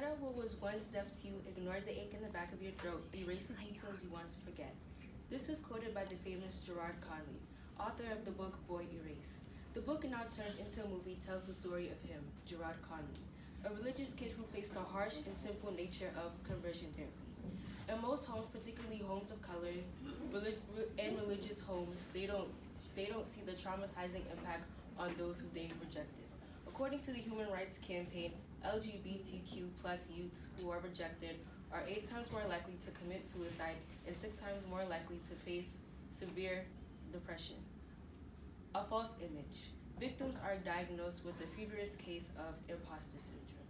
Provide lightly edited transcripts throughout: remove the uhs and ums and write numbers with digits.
Cut out what was once deaf to you, ignore the ache in the back of your throat, erase the details you want to forget. This was quoted by the famous Gerard Conley, author of the book Boy Erase. The book, now turned into a movie, tells the story of him, Gerard Conley, a religious kid who faced the harsh and simple nature of conversion therapy. In most homes, particularly homes of color and religious homes, they don't see the traumatizing impact on those who they've rejected. According to the Human Rights Campaign, LGBTQ plus youths who are rejected are 8 times more likely to commit suicide and 6 times more likely to face severe depression. A false image. Victims are diagnosed with the feverish case of imposter syndrome.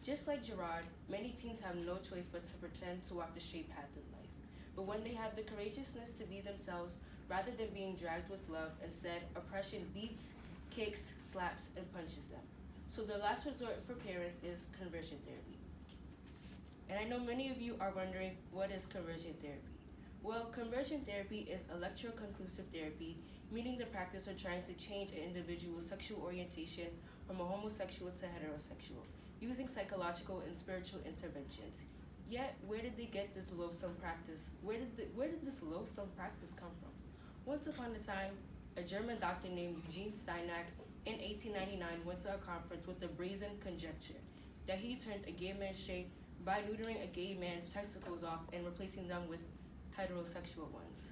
Just like Gerard, many teens have no choice but to pretend to walk the straight path in life. But when they have the courageousness to be themselves, rather than being dragged with love, instead, oppression beats, kicks, slaps, and punches them. So the last resort for parents is conversion therapy. And I know many of you are wondering, what is conversion therapy? Well, conversion therapy is electroconclusive therapy, meaning the practice of trying to change an individual's sexual orientation from a homosexual to heterosexual, using psychological and spiritual interventions. Yet, where did they get this loathsome practice? Where did this loathsome practice come from? Once upon a time, a German doctor named Eugene Steinach in 1899 went to a conference with the brazen conjecture that he turned a gay man straight by neutering a gay man's testicles off and replacing them with heterosexual ones.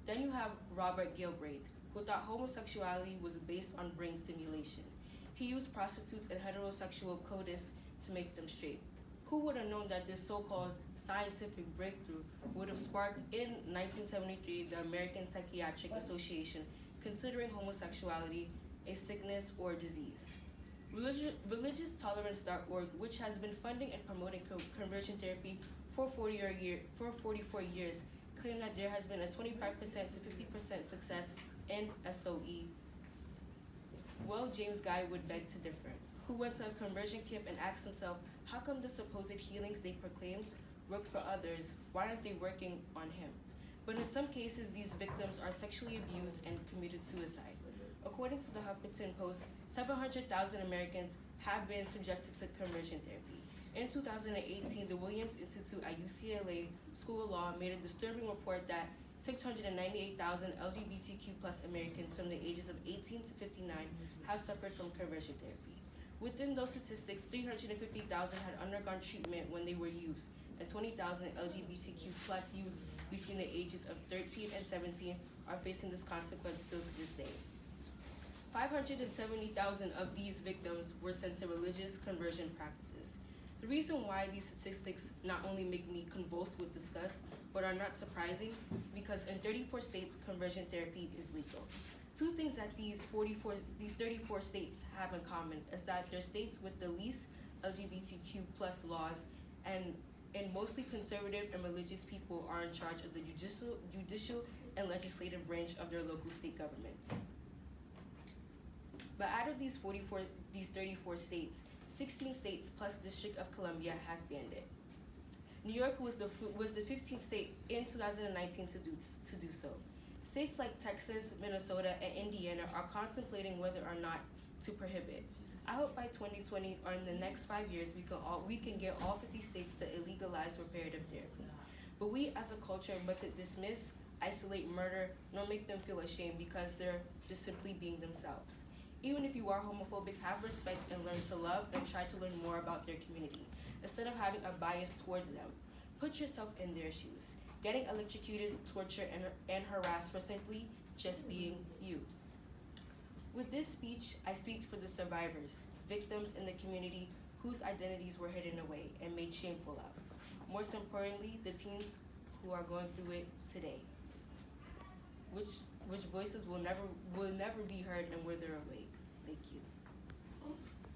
Then you have Robert Galbraith, who thought homosexuality was based on brain stimulation. He used prostitutes and heterosexual coitus to make them straight. Who would have known that this so-called scientific breakthrough would have sparked in 1973 the American Psychiatric Association considering homosexuality a sickness or disease. ReligiousTolerance.org, which has been funding and promoting conversion therapy for 44 years, claimed that there has been a 25% to 50% success in SOE. Well, James Guy would beg to differ, who went to a conversion camp and asked himself, how come the supposed healings they proclaimed worked for others? Why aren't they working on him? But in some cases, these victims are sexually abused and committed suicide. According to the Huffington Post, 700,000 Americans have been subjected to conversion therapy. In 2018, the Williams Institute at UCLA School of Law made a disturbing report that 698,000 LGBTQ plus Americans from the ages of 18 to 59 have suffered from conversion therapy. Within those statistics, 350,000 had undergone treatment when they were youths, and 20,000 LGBTQ plus youths between the ages of 13 and 17 are facing this consequence still to this day. 570,000 of these victims were sent to religious conversion practices. The reason why these statistics not only make me convulsed with disgust, but are not surprising, because in 34 states, conversion therapy is legal. Two things that these 34 states have in common is that they're states with the least LGBTQ plus laws, and mostly conservative and religious people are in charge of the judicial and legislative branch of their local state governments. But out of these 34 states, 16 states plus District of Columbia have banned it. New York was the 15th state in 2019 to do so. States like Texas, Minnesota, and Indiana are contemplating whether or not to prohibit. I hope by 2020 or in the next 5 years we can get all 50 states to illegalize reparative therapy. But we as a culture mustn't dismiss, isolate, murder, nor make them feel ashamed because they're just simply being themselves. Even if you are homophobic, have respect and learn to love and try to learn more about their community, instead of having a bias towards them. Put yourself in their shoes, getting electrocuted, tortured, and harassed for simply just being you. With this speech, I speak for the survivors, victims in the community whose identities were hidden away and made shameful of. Most importantly, the teens who are going through it today, which voices will never be heard and wither away. Thank you.